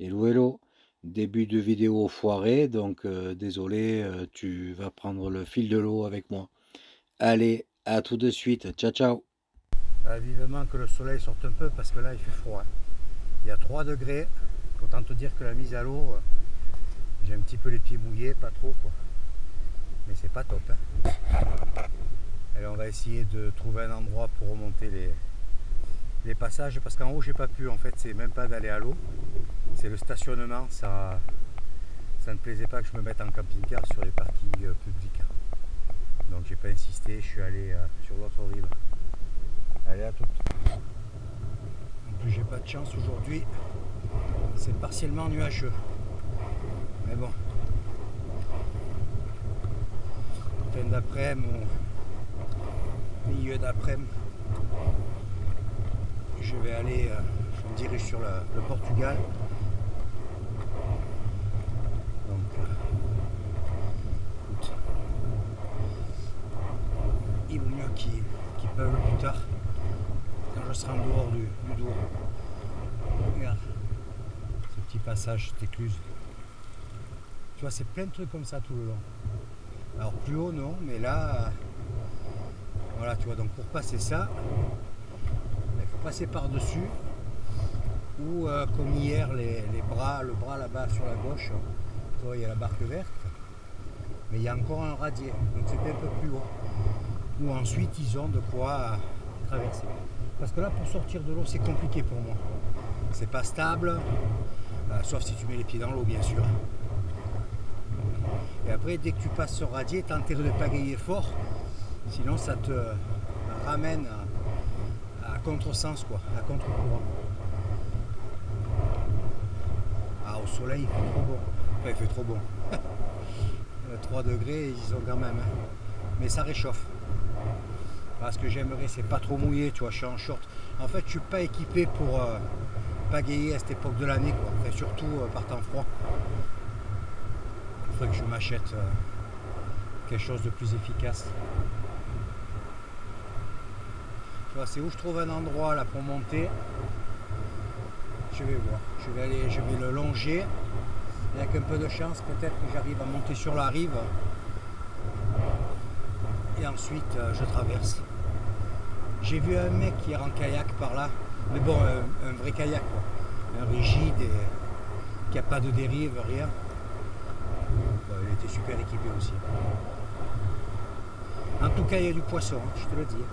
Hello, hello. Début de vidéo foiré, donc désolé, tu vas prendre le fil de l'eau avec moi. Allez, à tout de suite. Ciao, ciao. Vivement que le soleil sorte un peu parce que là il fait froid. Il y a 3 degrés. Autant te dire que la mise à l'eau, j'ai un petit peu les pieds mouillés, pas trop quoi. Mais c'est pas top. Hein. Allez, on va essayer de trouver un endroit pour remonter les passages parce qu'en haut j'ai pas pu. En fait, c'est même pas d'aller à l'eau. C'est le stationnement. Ça ne plaisait pas que je me mette en camping-car sur les parkings publics. Donc j'ai pas insisté, je suis allé sur l'autre rive. Allez, à toutes. En plus, j'ai pas de chance aujourd'hui. C'est partiellement nuageux. Mais bon. Fin d'après-midi ou milieu d'après-midi, je vais aller, je me dirige sur le Portugal. Donc, écoute, il vaut mieux qu'il pleuve plus tard, quand je serai en dehors du Douro. Regarde, ce petit passage, cette écluse. Tu vois, c'est plein de trucs comme ça tout le long. Alors plus haut, non, mais là, voilà, tu vois, donc pour passer ça, il faut passer par-dessus. Ou comme hier, le bras là-bas sur la gauche, tu vois, il y a la barque verte, mais il y a encore un radier, donc c'était un peu plus haut. Ou ensuite, ils ont de quoi traverser. Parce que là, pour sortir de l'eau, c'est compliqué pour moi. C'est pas stable, sauf si tu mets les pieds dans l'eau, bien sûr. Et après, dès que tu passes ce radier, t'as intérêt de pagayer fort, sinon ça te ramène à contresens, quoi, à contre-courant. Ah, au soleil, il fait trop bon. Enfin, il fait trop bon. 3 degrés, ils sont quand même. Hein. Mais ça réchauffe. Parce que j'aimerais, c'est pas trop mouillé, tu vois, je suis en short. En fait, je suis pas équipé pour pagayer à cette époque de l'année, quoi. Enfin, surtout par temps froid. Il faudrait que je m'achète quelque chose de plus efficace. Tu vois, c'est où je trouve un endroit là pour monter. Je vais voir. Je vais le longer. Et avec un peu de chance, peut-être que j'arrive à monter sur la rive. Et ensuite, je traverse. J'ai vu un mec hier en kayak par là. Mais bon, un vrai kayak, quoi. Un rigide et qui n'a pas de dérive, rien. Bon, il était super équipé aussi. En tout cas, il y a du poisson, hein, je te le dis.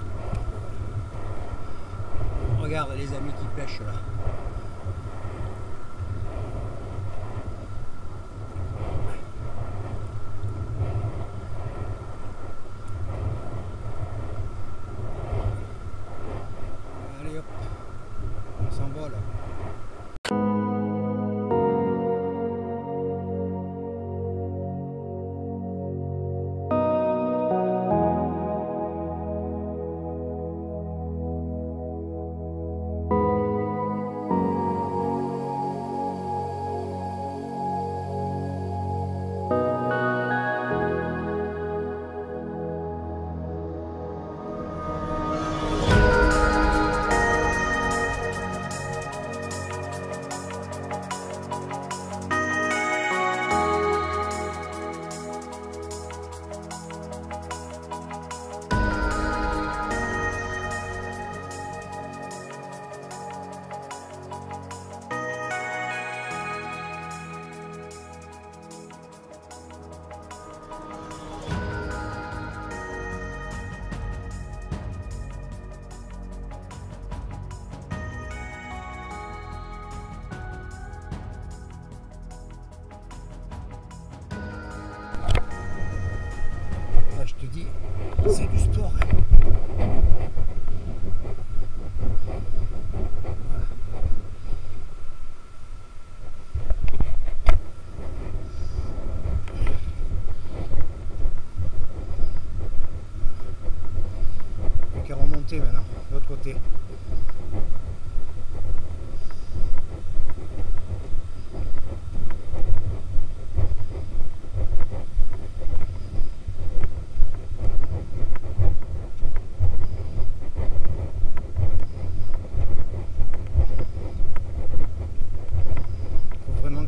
Regarde les amis qui pêchent là. Allez hop, on s'envole.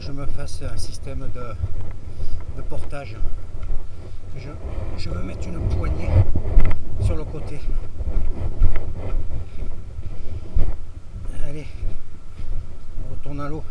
que je me fasse un système de portage. Je me mette une poignée sur le côté. Allez, on retourne à l'eau.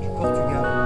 Du Portugal.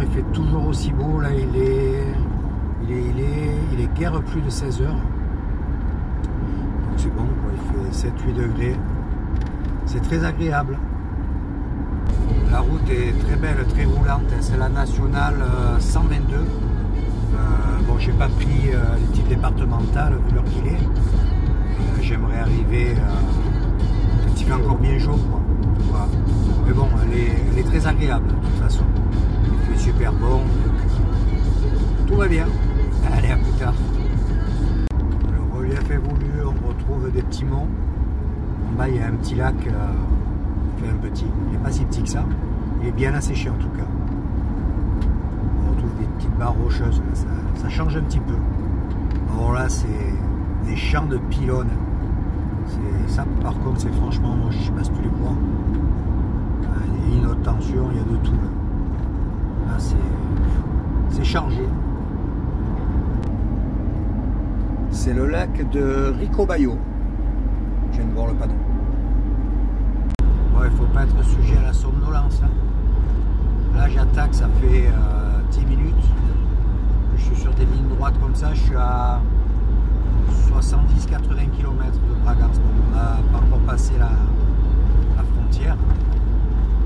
il fait toujours aussi beau. Là, il est guère plus de 16 heures. Donc c'est bon, quoi. Il fait 7-8 degrés. C'est très agréable. La route est très belle, très roulante. C'est la nationale 122. Bon, j'ai pas pris les types départementales vu l'heure qu'il est. J'aimerais arriver quand il fait encore bien chaud, quoi. Voilà. Mais bon, elle est très agréable de toute façon. Il fait super beau. bien. Allez, à plus tard. Le relief évolue, on retrouve des petits monts. En bas, il y a un petit lac, enfin un petit, il n'est pas si petit que ça. Il est bien asséché en tout cas. On retrouve des petites barres rocheuses, ça change un petit peu. Alors là, c'est des champs de pylônes. Ça, par contre, c'est franchement, moi, je ne sais pas si tu les vois. Il y a une haute tension, il y a de tout. Là, c'est chargé. C'est le lac de Ricobayo. Je viens de voir le panneau. Bon, il ne faut pas être sujet à la somnolence. Hein. Là, j'attaque, ça fait 10 minutes. Je suis sur des lignes droites comme ça. Je suis à 70-80 km de Bragance. Bon, on n'a pas encore passé la frontière.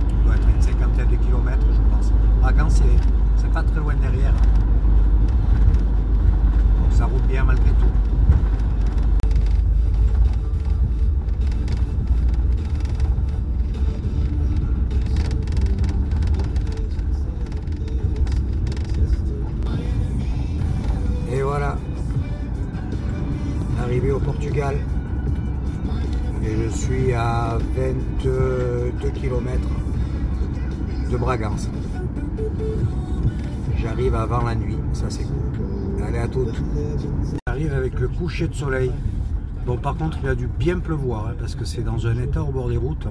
Il doit être une cinquantaine de kilomètres, je pense. Bragance, c'est pas très loin derrière. Donc ça roule bien malgré tout. Et voilà, arrivé au Portugal. Et je suis à 22 km de Bragance. J'arrive avant la nuit, ça c'est cool. Allez, à toutes. J'arrive avec le coucher de soleil. Bon, par contre, il a dû bien pleuvoir, hein, parce que c'est dans un état au bord des routes.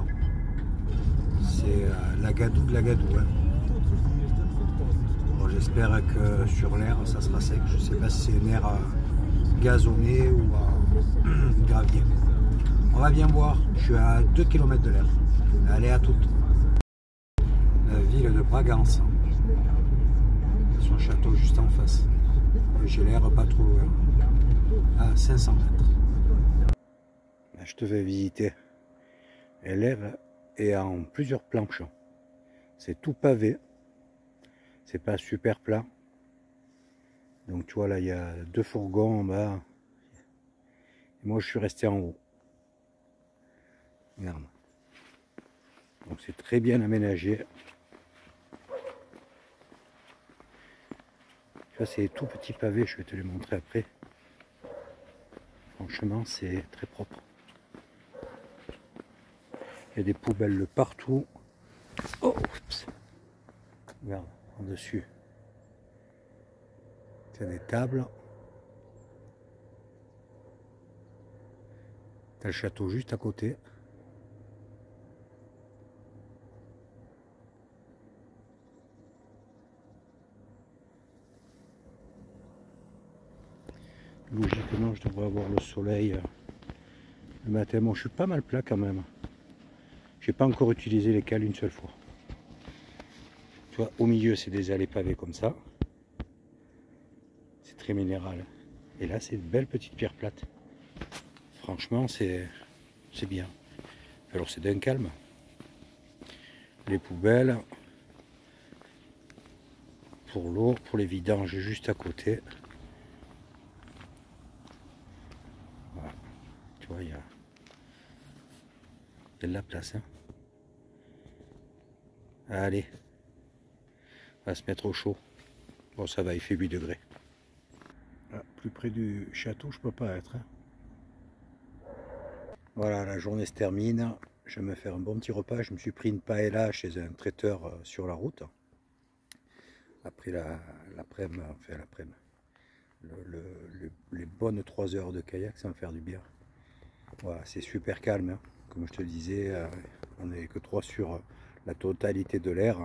C'est la gadoue de la gadoue. Hein. Bon, j'espère que sur l'air, ça sera sec. Je ne sais pas si c'est une air gazonnée ou gravier. On va bien voir. Je suis à 2 km de l'air. Allez, à toutes. La ville de Bragance. Son château juste en face. J'ai l'air pas trop loin. À 500 mètres. Je te vais visiter. L'air est en plusieurs planches. C'est tout pavé. C'est pas super plat. Donc tu vois là, il y a 2 fourgons en bas. Et moi je suis resté en haut. Merde. Donc c'est très bien aménagé. Ça c'est tout petit pavé, je vais te les montrer après. Franchement c'est très propre. Il y a des poubelles partout. Oh, oups. Regarde, en dessus. Il y a des tables. Tu as le château juste à côté. Logiquement, je devrais avoir le soleil le matin. Bon, je suis pas mal plat quand même. J'ai pas encore utilisé les cales une seule fois. Tu vois, au milieu, c'est des allées pavées comme ça. C'est très minéral. Et là, c'est une belle petite pierre plate. Franchement, c'est bien. Alors, c'est d'un calme. Les poubelles. Pour l'eau, pour les vidanges juste à côté. Voilà. Tu vois, il y a de la place. Hein. Allez. On va se mettre au chaud. Bon, ça va, il fait 8 degrés. Ah, plus près du château, je peux pas être. Hein. Voilà, la journée se termine. Je vais me faire un bon petit repas. Je me suis pris une paella chez un traiteur sur la route. Après l'après-midi, enfin l'après-midi. Les bonnes 3 heures de kayak, ça va me faire du bien. Voilà, c'est super calme. Hein. Comme je te disais, on n'est que 3 sur la totalité de l'air.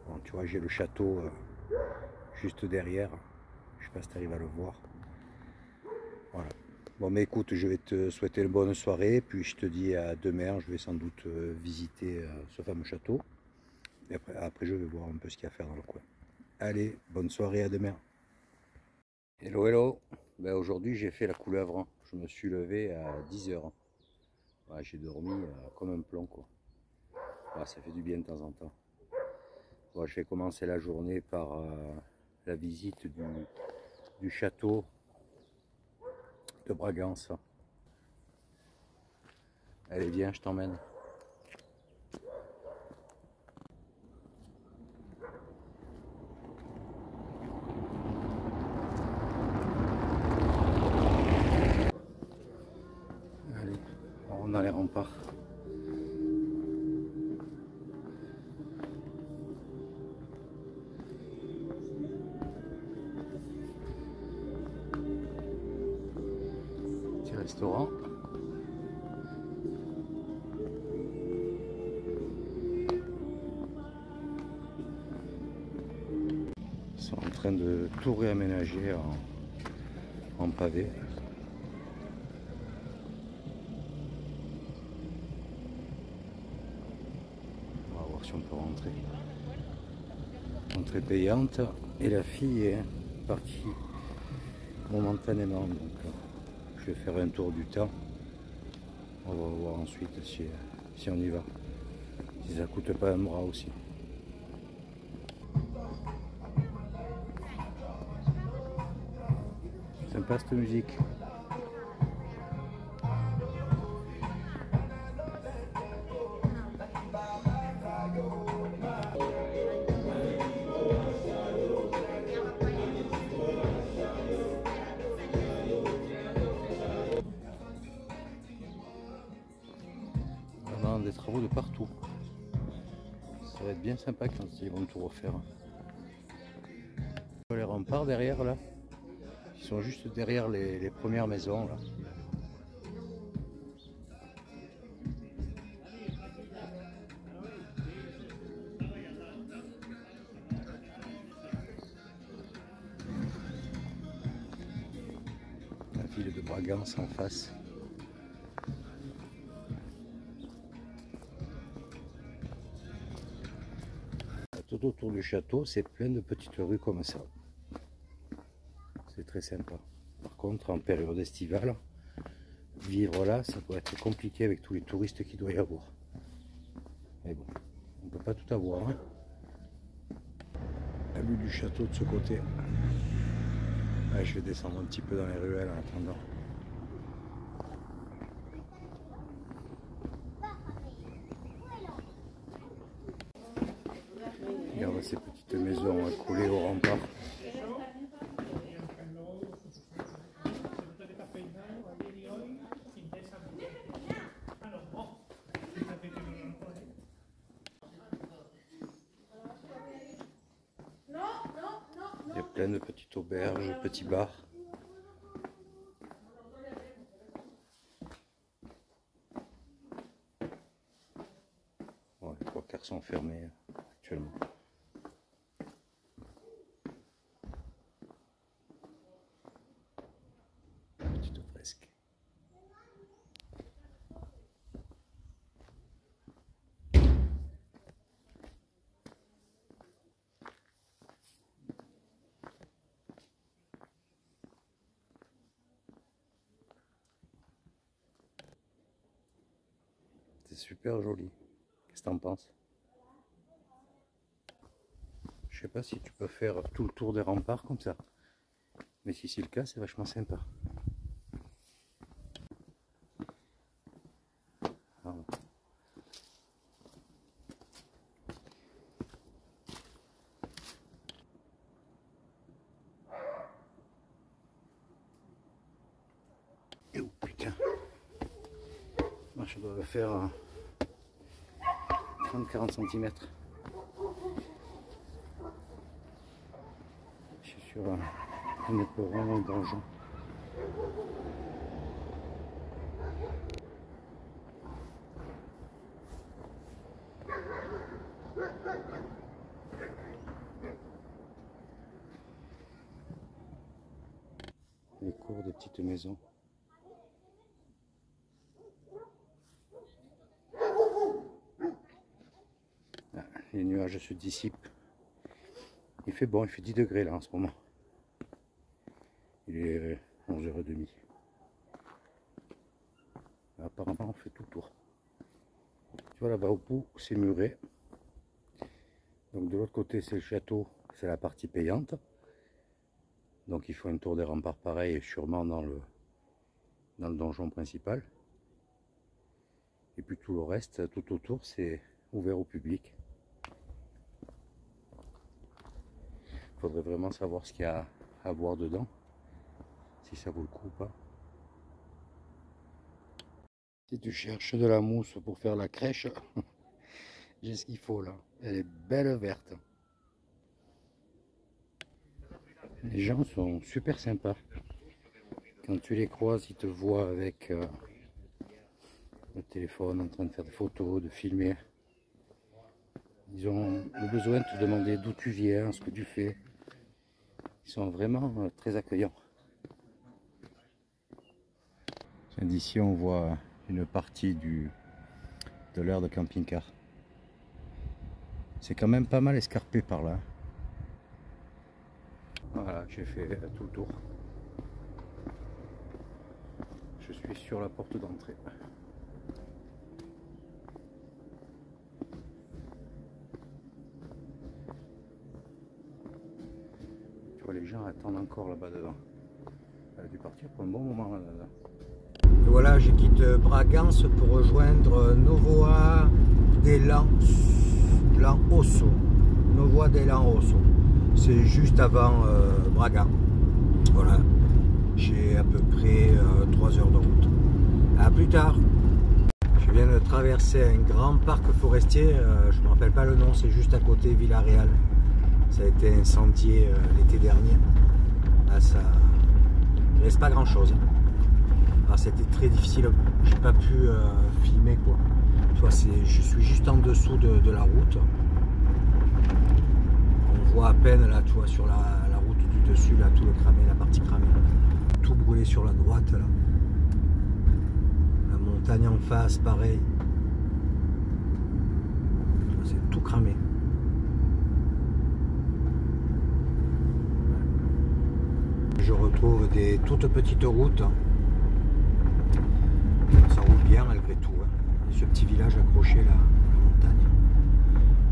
Bon, tu vois, j'ai le château juste derrière. Je sais pas si tu arrives à le voir. Voilà. Bon, mais écoute, je vais te souhaiter une bonne soirée. Puis je te dis à demain. Je vais sans doute visiter ce fameux château. Et après, je vais voir un peu ce qu'il y a à faire dans le coin. Allez, bonne soirée, à demain. Hello, hello. Ben, aujourd'hui, j'ai fait la couleuvre. Je me suis levé à 10 h. Ouais, j'ai dormi comme un plomb, quoi. Ouais, ça fait du bien de temps en temps. Bon, je vais commencer la journée par la visite du château de Bragance. Allez, viens, je t'emmène. rempart. Petit restaurant. Ils sont en train de tout réaménager en pavé. On va voir si on peut rentrer. Entrée payante et la fille est partie momentanément, donc je vais faire un tour du temps. On va voir ensuite si on y va, si ça coûte pas un bras aussi. Sympa cette musique. Des travaux de partout. Ça va être bien sympa quand ils vont tout refaire. Les remparts derrière là, ils sont juste derrière les premières maisons là. La ville de Bragance en face. Tout autour du château, c'est plein de petites rues comme ça. C'est très sympa. Par contre, en période estivale, vivre là, ça doit être compliqué avec tous les touristes qu'il doit y avoir. Mais bon, on ne peut pas tout avoir. Hein. La vue du château de ce côté. Ouais, je vais descendre un petit peu dans les ruelles en attendant. Regarde ces petites maisons accolées au rempart. Il y a plein de petites auberges, petits bars. Bon, les trois quarts sont fermés actuellement. Petite fresque. C'est super joli. Qu'est-ce que t'en penses? Je sais pas si tu peux faire tout le tour des remparts comme ça. Mais si c'est le cas, c'est vachement sympa. Ah ouais. Et oh putain. Moi je dois faire 30-40 cm. Je suis sur un éperon, un donjon. Les cours des petites maisons. Ah, les nuages se dissipent. Il fait bon, il fait 10 degrés là en ce moment. Il est 11h30. Apparemment on fait tout le tour. Tu vois là-bas au bout c'est muré. Donc de l'autre côté c'est le château, c'est la partie payante. Donc il faut un tour des remparts pareil, sûrement dans le donjon principal. Et puis tout le reste, tout autour, c'est ouvert au public. Il faudrait vraiment savoir ce qu'il y a à voir dedans, si ça vaut le coup ou pas. Si tu cherches de la mousse pour faire la crèche, j'ai ce qu'il faut là. Elle est belle verte. Les gens sont super sympas. Quand tu les croises, ils te voient avec le téléphone en train de faire des photos, de filmer. Ils ont le besoin de te demander d'où tu viens, ce que tu fais. Ils sont vraiment très accueillants. D'ici, on voit une partie de l'aire de camping-car. C'est quand même pas mal escarpé par là. Voilà, j'ai fait tout le tour. Je suis sur la porte d'entrée. Tu vois, les gens attendent encore là-bas devant. Elle a dû partir pour un bon moment là-dedans. Voilà, je quitte Bragance pour rejoindre Novoa dell'Anso. Novoa dell'Anso. C'est juste avant Braga. Voilà. J'ai à peu près 3 heures de route. A plus tard. Je viens de traverser un grand parc forestier. Je ne me rappelle pas le nom, c'est juste à côté Villarreal. Ça a été incendié l'été dernier. Là, ça ne reste pas grand chose. C'était très difficile, j'ai pas pu filmer quoi. Tu vois, je suis juste en dessous de la route. On voit à peine là, tu vois, sur la route du dessus, là, tout le cramé, la partie cramée. Tout brûlé sur la droite là. La montagne en face, pareil. C'est tout cramé. Je retrouve des toutes petites routes. Ça roule bien malgré tout. Hein. Ce petit village accroché là, à la montagne.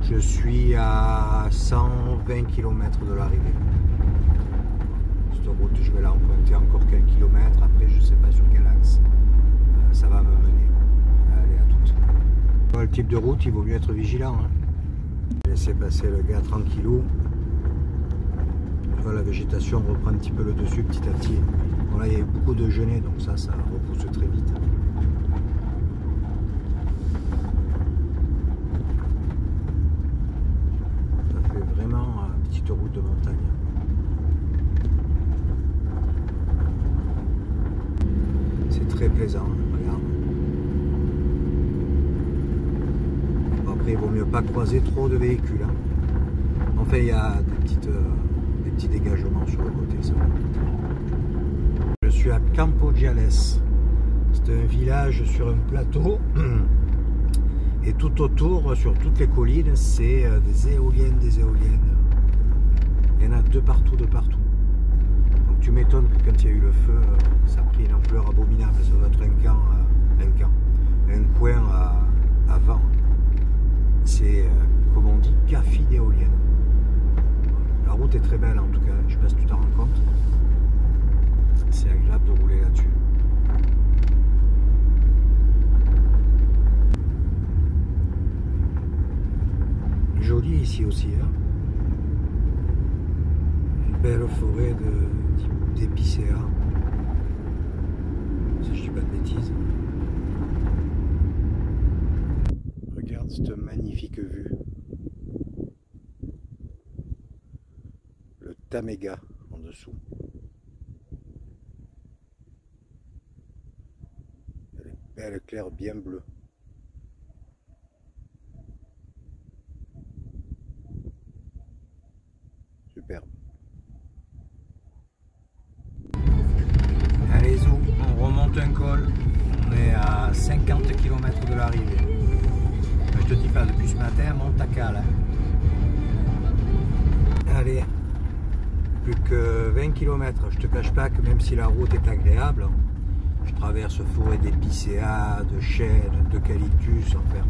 Je suis à 120 km de l'arrivée. Cette route, je vais la emprunter encore quelques kilomètres. Après, je ne sais pas sur quel axe ça va me mener. Allez, à toutes. Dans le type de route, il vaut mieux être vigilant. Hein. Laisser passer le gars tranquillou. La végétation reprend un petit peu le dessus petit à petit. Bon, là, il y a beaucoup de genêts, donc ça repousse très vite. Ça fait vraiment une petite route de montagne. C'est très plaisant, regarde. Bon, après, il vaut mieux pas croiser trop de véhicules. Hein. Enfin, il y a des petits dégagements sur le côté. Ça. Je suis à Campogiales. C'est un village sur un plateau. Et tout autour, sur toutes les collines, c'est des éoliennes, des éoliennes. Il y en a de partout, de partout. Donc tu m'étonnes que quand il y a eu le feu, ça a pris une ampleur abominable. Ça doit être un coin à vent. C'est, comme on dit, café d'éoliennes. La route est très belle en tout cas, je ne sais pas si tu t'en rends compte. C'est agréable de rouler là-dessus. Joli ici aussi. Hein. Une belle forêt d'épicéas. Si je dis pas de bêtises. Regarde cette magnifique vue. Le Taméga en dessous. Elle est belle, claire, bien bleue. Superbe. Allez, zou, on remonte un col. On est à 50 km de l'arrivée. Je te dis pas, depuis ce matin, monte à cale. Allez, plus que 20 km. Je te cache pas que même si la route est agréable, je traverse forêt d'épicéas, de chênes, d'eucalyptus, enfin,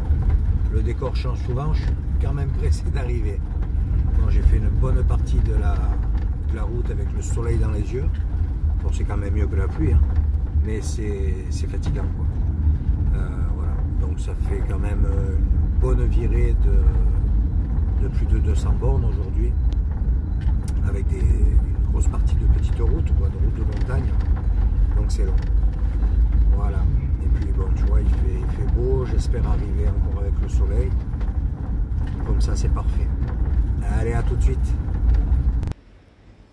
le décor change souvent, je suis quand même pressé d'arriver. Bon, j'ai fait une bonne partie de la route avec le soleil dans les yeux. Bon, c'est quand même mieux que la pluie, hein, mais c'est fatigant, quoi. Voilà. Donc ça fait quand même une bonne virée de plus de 200 bornes aujourd'hui, avec une grosse partie de petites routes, quoi, de routes de montagne. Donc c'est long. Voilà. Et puis bon, tu vois, il fait j'espère arriver encore avec le soleil. Comme ça, c'est parfait. Allez, à tout de suite.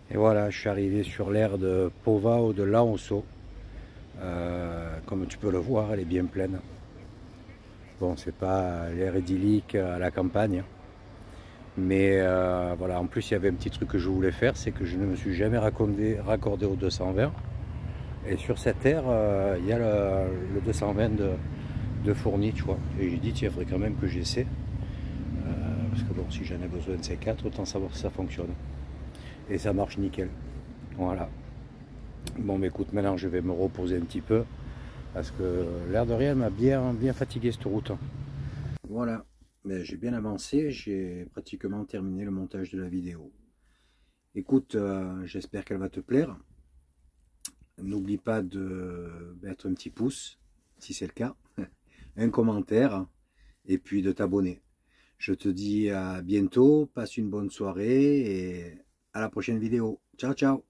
Et voilà, je suis arrivé sur l'aire de Povao de Laonso. Comme tu peux le voir, elle est bien pleine. Bon, c'est pas l'air idyllique à la campagne. Mais voilà, en plus, il y avait un petit truc que je voulais faire, c'est que je ne me suis jamais raccordé au 220. Et sur cette aire, il y a le 220 de fourni, tu vois. Et j'ai dit, tiens, il faudrait quand même que j'essaie. Parce que bon, si j'en ai besoin de ces 4, autant savoir si ça fonctionne. Et ça marche nickel. Voilà. Bon, mais écoute, maintenant je vais me reposer un petit peu. Parce que l'air de rien m'a bien fatigué cette route. Voilà. Mais j'ai bien avancé. J'ai pratiquement terminé le montage de la vidéo. Écoute, j'espère qu'elle va te plaire. N'oublie pas de mettre un petit pouce, si c'est le cas, un commentaire, et puis de t'abonner. Je te dis à bientôt, passe une bonne soirée, et à la prochaine vidéo. Ciao, ciao!